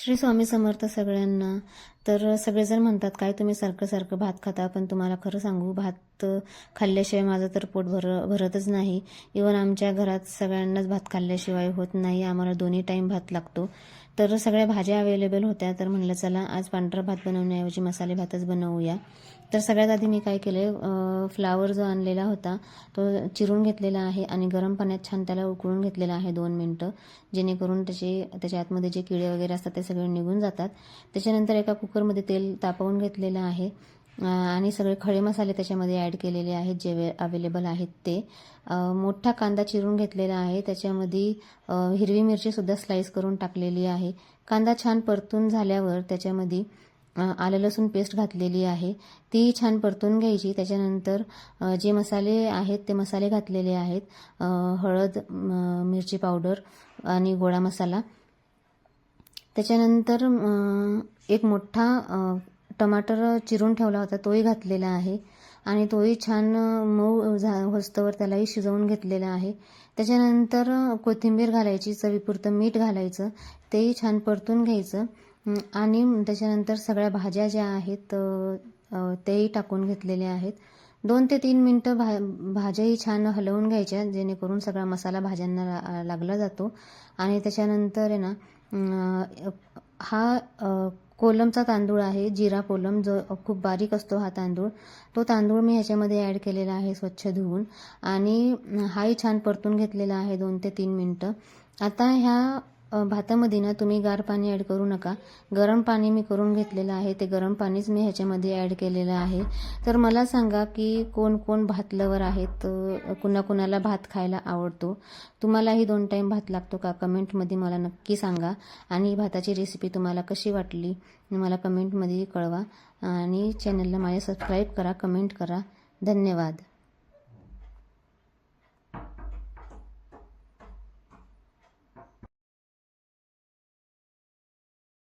श्री स्वामी समर्थ सगळ्यांना. तर सगळेजण म्हणतात काय तुम्ही सारखं सारखं भात खाता, पण तुम्हाला खरं सांगू भात खाल्ल्याशिवाय माझं तर पोट भरतच नाही. इवन आमच्या घरात सगळ्यांनाच भात खाल्ल्याशिवाय होत नाही, आम्हाला दोन्ही टाईम भात लागतो. तर सगळ्या भाज्या अवेलेबल होत्या, तर म्हणलं चला आज पांढरा भात बनवण्याऐवजी मसाले भातच बनवूया. तर सगळ्यात आधी मी काय केलं, फ्लावर जो आणलेला होता तो चिरून घेतलेला आहे आणि गरम पाण्यात छान त्याला उकळून घेतलेला आहे 2 मिनटं, जेणेकरून त्याच्या आतमध्ये जे किडे वगैरे असतात ते सगळे निघून जातात. त्याच्यानंतर एका कुकरमध्ये तेल तापवून घेतलेलं आहे आणि सगळे खडे मसाले त्याच्यामध्ये ॲड केलेले आहेत जे अवेलेबल आहेत ते. मोठा कांदा चिरून घेतलेला आहे, त्याच्यामध्ये हिरवी मिरचीसुद्धा स्लाईस करून टाकलेली आहे. कांदा छान परतून झाल्यावर त्याच्यामध्ये आलं लसूण पेस्ट घातलेली आहे, ती छान परतून घ्यायची. त्याच्यानंतर जे मसाले आहेत ते मसाले घातलेले आहेत, हळद, मिरची पावडर आणि गोडा मसाला. त्याच्यानंतर एक मोठा टमाटर चिरून ठेवला होता तोही घातलेला आहे आणि तोही छान मऊ होस्तवर त्यालाही शिजवून घेतलेला आहे. त्याच्यानंतर कोथिंबीर घालायची, चवीपुरतं मीठ घालायचं, तेही छान परतून घ्यायचं आणि त्याच्यानंतर सगळ्या भाज्या ज्या आहेत तेही टाकून घेतलेले आहेत. 2 ते 3 मिनटं भाज्याही छान हलवून घ्यायच्या, जेणेकरून सगळा मसाला भाज्यांना लागला जातो. आणि त्याच्यानंतर आहे ना, हा कोलमचा तांदूळ आहे, जिरा कोलम, जो खूप बारीक असतो हा तांदूळ, तो तांदूळ मी ह्याच्यामध्ये ॲड केलेला आहे स्वच्छ धुवून आणि हाही छान परतून घेतलेला आहे 2 ते 3 मिनटं. आता ह्या भातामध्ये ना तुम्ही गार पाणी ॲड करू नका, गरम पाणी मी करून घेतलेलं आहे, ते गरम पाणीच मी ह्याच्यामध्ये ॲड केलेलं आहे. तर मला सांगा की कोण कोण भात लवर आहेत, कुणाकुणाला भात खायला आवडतो, तुम्हालाही 2 टाईम भात लागतो का, कमेंटमध्ये मला नक्की सांगा. आणि भाताची रेसिपी तुम्हाला कशी वाटली मला कमेंटमध्ये कळवा आणि चॅनलला माझ्या सबस्क्राईब करा, कमेंट करा. धन्यवाद.